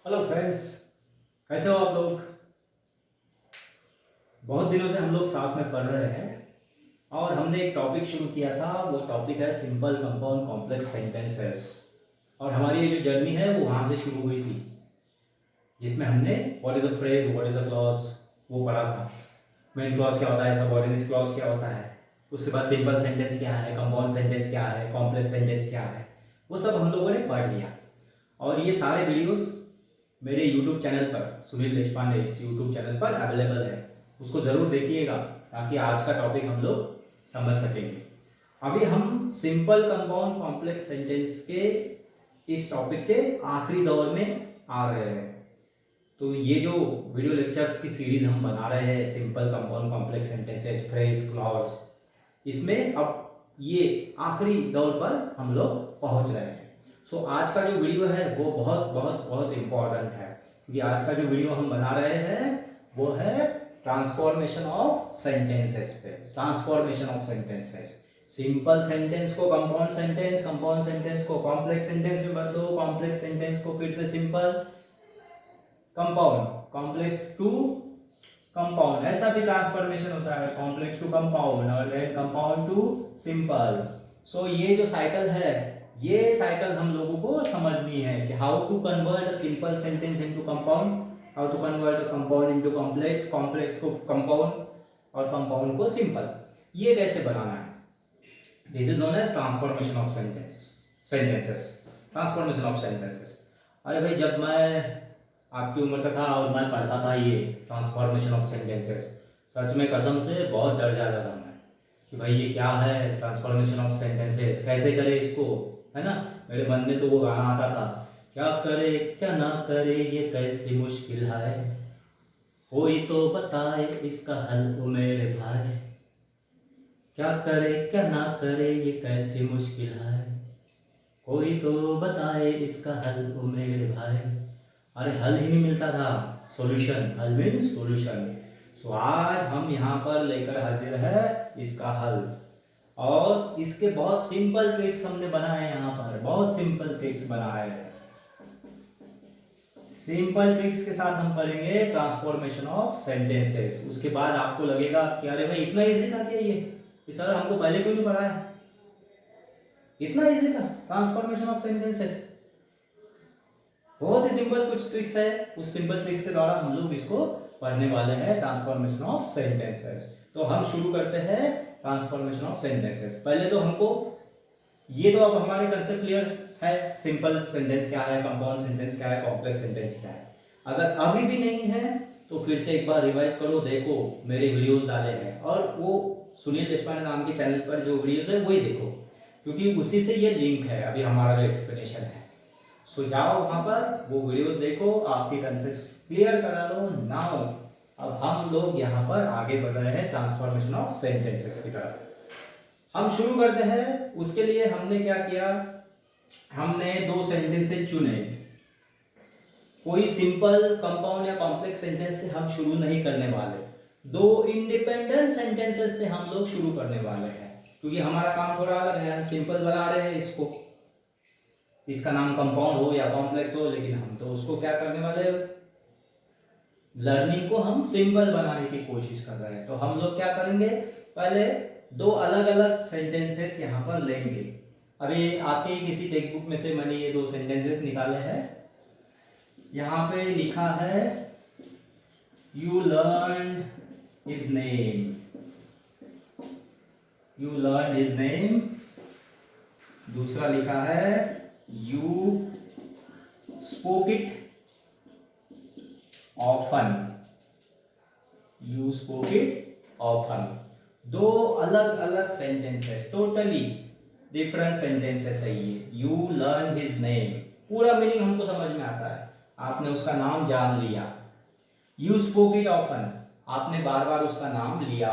Hello friends, कैसे हो आप लोग। बहुत दिनों से हम लोग साथ में पढ़ रहे हैं और हमने एक टॉपिक शुरू किया था। वो टॉपिक है सिंपल कंपाउंड कॉम्प्लेक्स सेंटेंसेस। और हमारी ये जो जर्नी है वो वहाँ से शुरू हुई थी, जिसमें हमने what is a phrase, what is a clause वो पढ़ा था। मेन क्लॉज क्या होता है, सबऑर्डिनेट क्लॉज क्या होता है, उसके बाद सिंपल सेंटेंस क्या है, कंपाउंड सेंटेंस क्या है, कॉम्प्लेक्स सेंटेंस क्या है, वो सब हम लोगों ने पढ़ लिया। और ये सारे वीडियोस मेरे यूट्यूब चैनल पर, सुनील देशपांडे, इस यूट्यूब चैनल पर अवेलेबल है। उसको ज़रूर देखिएगा ताकि आज का टॉपिक हम लोग समझ सकेंगे। अभी हम सिंपल कंपाउंड कॉम्प्लेक्स सेंटेंस के इस टॉपिक के आखिरी दौर में आ रहे हैं। तो ये जो वीडियो लेक्चर्स की सीरीज हम बना रहे हैं, simple compound complex sentences, phrase, clause, इसमें अब ये आखिरी दौर पर हम लोग पहुंच रहे हैं। सो आज का जो वीडियो है वो बहुत बहुत बहुत इम्पोर्टेंट है, क्योंकि आज का जो वीडियो हम बना रहे हैं वो है ट्रांसफॉर्मेशन ऑफ सेंटेंसेस पे। Transformation of sentences, simple sentence को कंपाउंड सेंटेंस, कंपाउंड सेंटेंस को कॉम्प्लेक्स सेंटेंस में बदलो, कॉम्प्लेक्स सेंटेंस को फिर से simple, compound, complex to compound, ऐसा भी ट्रांसफॉर्मेशन होता है, कॉम्प्लेक्स टू कंपाउंड और then compound to simple. So ये जो साइकिल है, ये साइकिल हम लोगों को समझनी है कि how to convert a simple sentence into compound, how to convert a compound into complex, complex को कंपाउंड और कंपाउंड को सिंपल, ये कैसे बनाना है। This is known as transformation of sentences, transformation of sentences. अरे भाई, जब मैं आपकी उम्र का था और मैं पढ़ता था ये ट्रांसफॉर्मेशन ऑफ सेंटेंसेस, सच में कसम से बहुत डर जाता था मैं कि भाई ये क्या है ट्रांसफॉर्मेशन ऑफ सेंटेंसेस, कैसे करे इसको, है ना। मेरे मन में तो वो गाना आता था, क्या करे क्या ना करे ये कैसी मुश्किल है, कोई तो बताए इसका हल ओ मेरे भाई, क्या करे क्या ना करे ये कैसी मुश्किल है, कोई तो बताए इसका हल ओ मेरे भाई। अरे हल ही नहीं मिलता था, सॉल्यूशन, हल मीन्स सॉल्यूशन। सो आज हम यहाँ पर लेकर हाजिर है इसका हल, और इसके बहुत सिंपल ट्रिक्स हमने बनाए हैं। यहाँ पर बहुत सिंपल ट्रिक्स बनाए हैं। सिंपल ट्रिक्स के साथ हम पढ़ेंगे ट्रांसफॉर्मेशन ऑफ सेंटेंसेस। उसके बाद आपको लगेगा कि अरे भाई इतना इजी था क्या ये सर हमको पहले क्यों नहीं पढ़ाया, इतना इजी था ट्रांसफॉर्मेशन ऑफ सेंटेंसेस। बहुत ही सिंपल कुछ ट्रिक्स है, उस सिंपल ट्रिक्स के द्वारा हम लोग इसको पढ़ने वाले हैं, ट्रांसफॉर्मेशन ऑफ सेंटेंसेस। तो हम शुरू करते हैं ट्रांसफॉर्मेशन ऑफ सेंटेंसेस। पहले तो हमको ये, तो अब हमारे कंसेप्ट क्लियर है, सिंपल सेंटेंस क्या है, कंपाउंड सेंटेंस क्या है, कॉम्प्लेक्स सेंटेंस क्या है। अगर अभी भी नहीं है तो फिर से एक बार रिवाइज करो, देखो मेरे वीडियोस डाले हैं, और वो सुनील देशपांडे नाम के चैनल पर जो वीडियोस है वही देखो, क्योंकि उसी से ये लिंक है अभी हमारा जो एक्सप्लेनेशन है। सो जाओ वहां पर, वो वीडियोस देखो, आपके कंसेप्ट क्लियर करा लो। नाउ अब हम लोग यहाँ पर आगे बढ़ रहे हैं ट्रांसफॉर्मेशन ऑफ सेंटेंसेस की तरफ। हम शुरू करते हैं। उसके लिए हमने क्या किया, हमने दो सेंटेंसेस चुने। कोई सिंपल कंपाउंड या कॉम्प्लेक्स सेंटेंस से हम शुरू नहीं करने वाले, दो इंडिपेंडेंट सेंटेंसेस से हम लोग शुरू करने वाले हैं, क्योंकि हमारा काम थोड़ा अलग है। हम सिंपल बना रहे हैं इसको, इसका नाम कंपाउंड हो या कॉम्प्लेक्स हो, लेकिन हम तो उसको क्या करने वाले, लर्निंग को हम सिंपल बनाने की कोशिश कर रहे हैं। तो हम लोग क्या करेंगे, पहले दो अलग अलग सेंटेंसेस यहाँ पर लेंगे। अभी आपके किसी टेक्स्ट बुक में से मैंने ये दो सेंटेंसेस निकाले हैं। यहाँ पे लिखा है you learn his name, you learn his name. दूसरा लिखा है you spoke it often, you spoke it often. दो अलग अलग सेंटेंसेस, टोटली डिफरेंट सेंटेंसेस है ये। यू लर्न हिज नेम, पूरा मीनिंग हमको समझ में आता है, आपने उसका नाम जान लिया। यू स्पोक इट ऑफन, आपने बार बार उसका नाम लिया।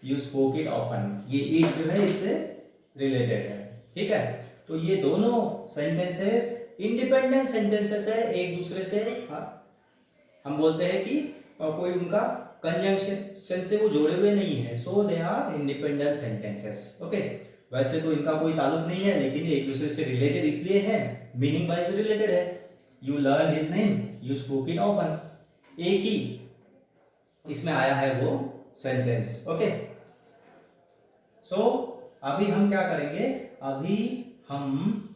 यू स्पोक इट ऑफन, ये इट जो है इससे रिलेटेड है, ठीक है। तो ये दोनों सेंटेंसेस इंडिपेंडेंट सेंटेंसेस है एक दूसरे से। हम बोलते हैं कि कोई उनका कंजंक्शन से वो जोड़े हुए नहीं है, so they are independent sentences. Okay, वैसे तो इनका कोई ताल्लुक नहीं है, लेकिन ये एक दूसरे से रिलेटेड इसलिए है, मीनिंग वाइज रिलेटेड है। You learn his name, you spoke it often, एक ही इसमें आया है वो सेंटेंस। ओके, सो अभी हम क्या करेंगे, अभी हम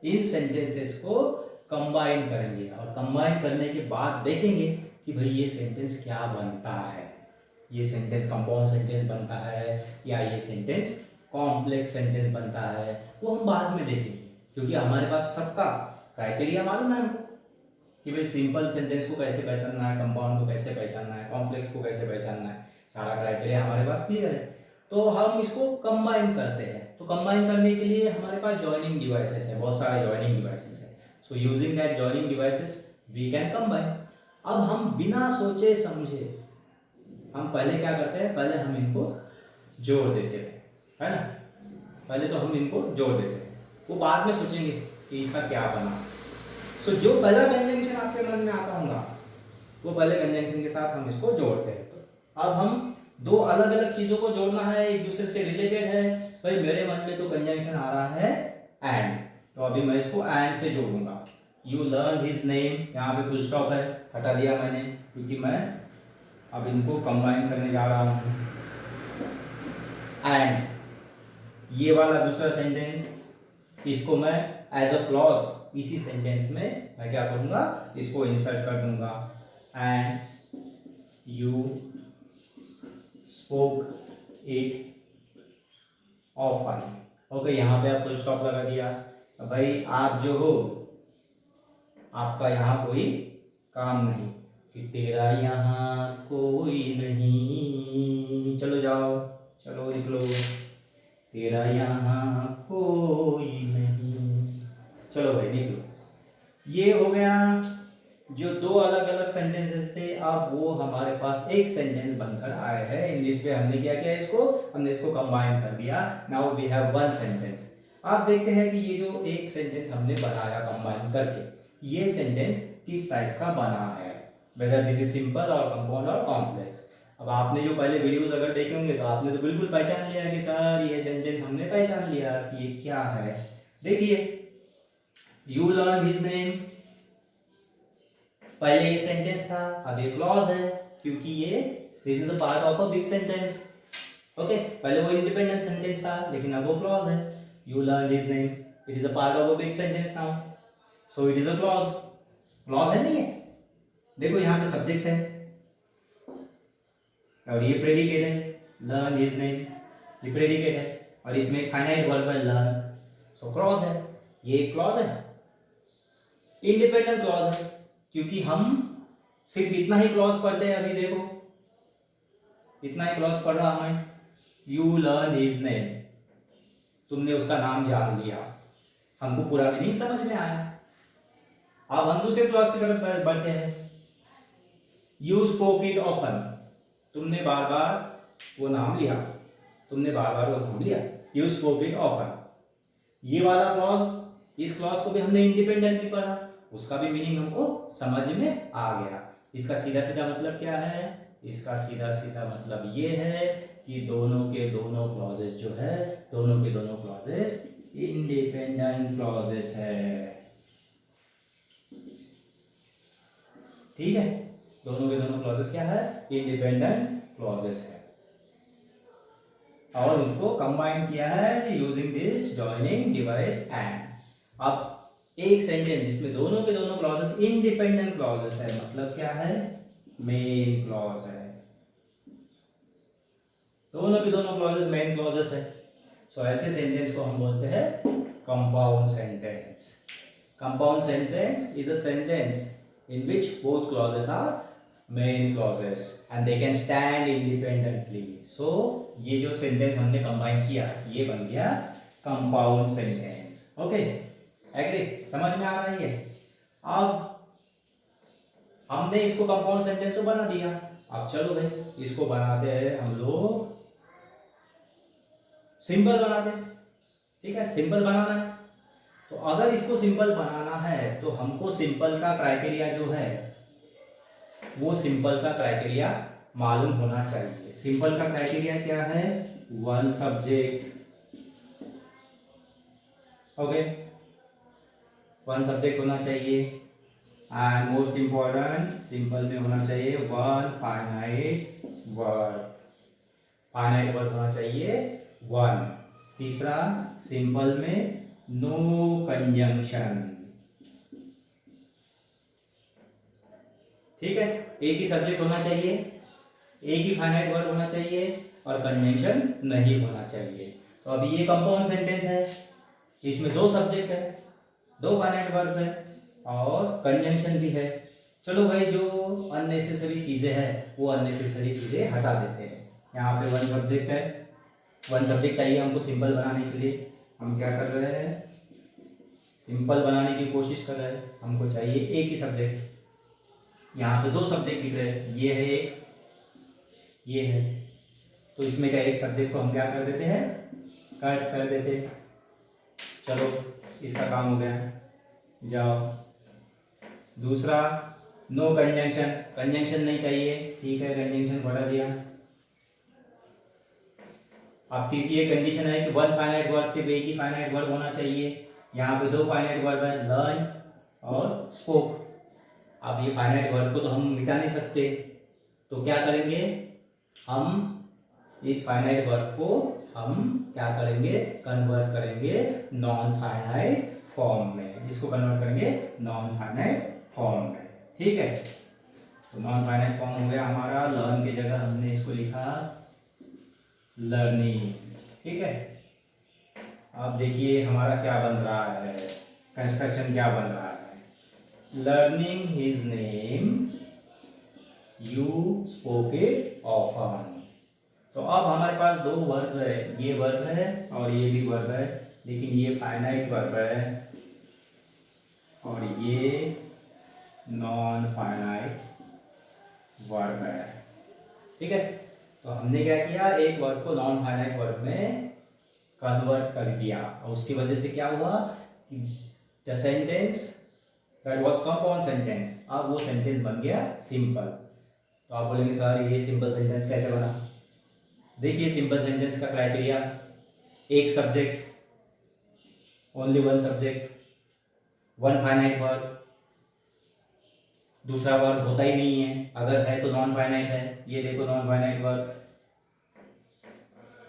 इन सेंटेंसेस को कंबाइन करेंगे और कंबाइन करने के बाद देखेंगे कि भाई ये सेंटेंस क्या बनता है, ये सेंटेंस कंपाउंड सेंटेंस बनता है या ये सेंटेंस कॉम्प्लेक्स सेंटेंस बनता है, वो हम बाद में देखेंगे। क्योंकि हमारे पास सबका क्राइटेरिया मालूम है हमको कि भाई सिंपल सेंटेंस को कैसे पहचानना है, कंपाउंड को कैसे पहचानना है, कॉम्प्लेक्स को कैसे पहचानना है, सारा क्राइटेरिया हमारे पास क्लियर है। तो हम इसको कंबाइन करते हैं। तो कंबाइन करने के लिए हमारे पास जॉइनिंग डिवाइसेस है, बहुत सारे जॉइनिंग डिवाइसेस है। So using that joining devices we can combine. अब हम बिना सोचे समझे हम पहले क्या करते हैं, पहले हम इनको जोड़ देते हैं, है ना। पहले तो हम इनको जोड़ देते हैं, वो बाद में सोचेंगे कि इसका क्या बना। सो जो पहला कंजंक्शन आपके मन में आता होगा वो पहले कंजंक्शन के साथ हम इसको जोड़ते हैं। तो अब हम दो अलग अलग चीजों को जोड़ना है, एक दूसरे से रिलेटेड है। भाई मेरे मन में तो कंजंक्शन आ रहा है एंड, तो अभी मैं इसको एंड से जोड़ूंगा। यू लर्न हिज नेम, यहाँ पे फुल स्टॉप है, हटा दिया मैंने क्योंकि मैं अब इनको कंबाइन करने जा रहा हूँ। एंड ये वाला दूसरा सेंटेंस, इसको मैं एज अ क्लॉज इसी सेंटेंस में मैं क्या करूंगा, इसको इंसर्ट कर दूंगा। And you spoke it often. Okay, यहाँ पे आप फुल स्टॉप लगा दिया। अब भाई आप जो हो, आपका यहाँ कोई काम नहीं कि तेरा यहाँ कोई नहीं, चलो जाओ, चलो निकलो, तेरा यहाँ कोई नहीं, चलो भाई निकलो। ये हो गया जो दो अलग अलग सेंटेंसेस थे, अब वो हमारे पास एक सेंटेंस बनकर आए हैं। इंग्लिश में हमने क्या किया, इसको हमने इसको कंबाइन कर दिया। Now we have one sentence. आप देखते हैं कि ये जो एक सेंटेंस हमने बनाया कंबाइन करके, ये सेंटेंस किस टाइप का बना है, वेदर दिस इज सिंपल और कंपाउंड और कॉम्प्लेक्स। अब आपने जो पहले वीडियोस अगर देखे होंगे तो आपने तो बिल्कुल पहचान लिया कि सर ये सेंटेंस हमने पहचान लिया कि ये क्या है। देखिए, यू लर्न हिज नेम, पहले ये सेंटेंस था, अब ये क्लॉज है क्योंकि ये this is a part of a big sentence. Okay, पहले वो इंडिपेंडेंट सेंटेंस था लेकिन अब वो क्लॉज है। You learn his name, it is a part of a big sentence now, so it is a clause. Clause है नहीं है, देखो यहाँ पे सब्जेक्ट है और ये प्रेडिकेट है, लर्न हिज नेम, ये प्रेडिकेट है और इसमें एक फाइनाइट वर्ब है लर्न, सो क्लॉज है। ये एक क्लॉज है, इंडिपेंडेंट क्लॉज है क्योंकि हम सिर्फ इतना ही क्लॉज पढ़ते हैं। अभी देखो इतना ही क्लॉज पढ़ रहा मैं, यू लर्न हिज नेम, तुमने उसका नाम जान लिया, हमको पूरा मीनिंग समझ में आया। अब हम दूसरे क्लॉज की तरफ बढ़ते हैं। यू स्पोक इट ऑफन, तुमने बार बार वो नाम लिया, तुमने बार बार वो नाम लिया, यू स्पोक इट ऑफन। ये वाला क्लॉज, इस क्लॉज को भी हमने इंडिपेंडेंटली पढ़ा, उसका भी मीनिंग हमको समझ में आ गया। इसका सीधा सीधा मतलब क्या है, इसका सीधा सीधा मतलब ये है कि दोनों के दोनों क्लॉजेस जो है, दोनों के दोनों क्लॉजेस इंडिपेंडेंट क्लॉजेस है। ठीक है, दोनों के दोनों क्लॉजेस क्या है, इंडिपेंडेंट क्लॉजेस है और उसको कंबाइन किया है using this joining device and. अब एक सेंटेंस जिसमें दोनों के दोनों क्लॉजेस इंडिपेंडेंट क्लॉजेस है, मतलब क्या है, मेन क्लॉज है, दोनों के दोनों क्लॉजेस मेन क्लॉजेस है। सो ऐसे सेंटेंस को हम बोलते हैं compound sentence. Compound sentence is a sentence in which both clauses are main clauses and they can stand independently. So ये जो सेंटेंस हमने कंबाइन किया ये बन गया कंपाउंड सेंटेंस। ओके, एग्री, समझ में आ रहा है ये। अब हमने इसको कंपाउंड सेंटेंस को बना दिया, अब चलो भाई इसको बनाते हैं हम लोग सिंपल बनाते हैं। ठीक है, सिंपल बनाना है तो अगर इसको सिंपल बनाना है तो हमको सिंपल का क्राइटेरिया जो है वो सिंपल का क्राइटेरिया मालूम होना चाहिए। सिंपल का क्राइटेरिया क्या है, one subject, okay, one subject होना चाहिए, एंड मोस्ट इम्पॉर्टेंट सिंपल में होना चाहिए one finite verb. Finite verb होना चाहिए वन। तीसरा, सिंपल में नो कंजंक्शन। ठीक है, एक ही सब्जेक्ट होना चाहिए, एक ही फाइनाइट वर्ब होना चाहिए और कंजंक्शन नहीं होना चाहिए। तो अभी ये कंपाउंड सेंटेंस है, इसमें दो सब्जेक्ट है, दो फाइनाइट वर्ब्स है और कंजंक्शन भी है। चलो भाई, जो अननेसेसरी चीजें हैं वो अननेसेसरी चीजें हटा देते हैं। यहाँ पे वन सब्जेक्ट है, वन सब्जेक्ट चाहिए हमको सिंपल बनाने के लिए। हम क्या कर रहे हैं, सिंपल बनाने की कोशिश कर रहे हैं। हमको चाहिए एक ही सब्जेक्ट। यहाँ पे दो सब्जेक्ट दिख रहे हैं, ये है एक, ये है। तो इसमें का एक सब्जेक्ट को हम क्या कर देते हैं, कट कर देते हैं। चलो, इसका काम हो गया, जाओ। दूसरा, नो कंजंक्शन, कंजंक्शन नहीं चाहिए, ठीक है, कंजंक्शन बढ़ा दिया। अब तीसरी ये कंडीशन है कि वन फाइनाइट वर्ब, सिर्फ एक ही फाइनाइट वर्ब होना चाहिए। यहाँ पे दो फाइनाइट वर्ब है, लर्न और स्पोक। अब ये फाइनाइट वर्ब को तो हम मिटा नहीं सकते, तो क्या करेंगे, हम इस फाइनाइट वर्ब को हम क्या करेंगे, कन्वर्ट करेंगे नॉन फाइनाइट फॉर्म में। इसको कन्वर्ट करेंगे नॉन फाइनाइट फॉर्म में। ठीक है, तो नॉन फाइनाइट फॉर्म हो गया हमारा। लर्न की जगह हमने इसको लिखा लर्निंग। ठीक है, अब देखिए हमारा क्या बन रहा है, कंस्ट्रक्शन क्या बन रहा है। Learning his name, you spoke it often. तो अब हमारे पास दो वर्ब है, ये वर्ब है और ये भी वर्ब है, लेकिन ये फाइनाइट वर्ब है और ये नॉन फाइनाइट वर्ब है। ठीक है, तो हमने क्या किया, एक वर्ब को नॉन फाइनाइट वर्ब में कन्वर्ट कर दिया और उसकी वजह से क्या हुआ, the sentence that was compound sentence, अब वो सेंटेंस बन गया सिंपल। तो आप बोलेंगे सर ये सिंपल सेंटेंस कैसे बना। देखिए, सिंपल सेंटेंस का क्राइटेरिया, एक subject, only one subject, one finite verb, दूसरा वर्ब होता ही नहीं है, अगर है तो नॉन फाइनाइट है। ये देखो non finite verb,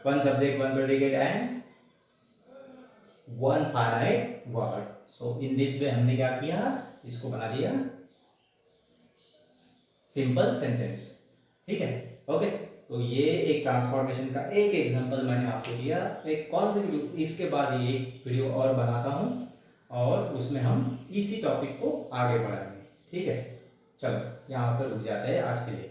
one subject, one predicate and one finite verb. So in this way हमने क्या किया, इसको बना दिया सिंपल सेंटेंस। ठीक है, ओके। तो ये एक ट्रांसफॉर्मेशन का एक एग्जांपल मैंने आपको दिया। एक कॉन्सेप्ट, इसके बाद ये एक वीडियो और बनाता हूँ और उसमें हम इसी टॉपिक को आगे बढ़ाएंगे। ठीक है, चलो यहाँ पर रुक जाते हैं आज के लिए।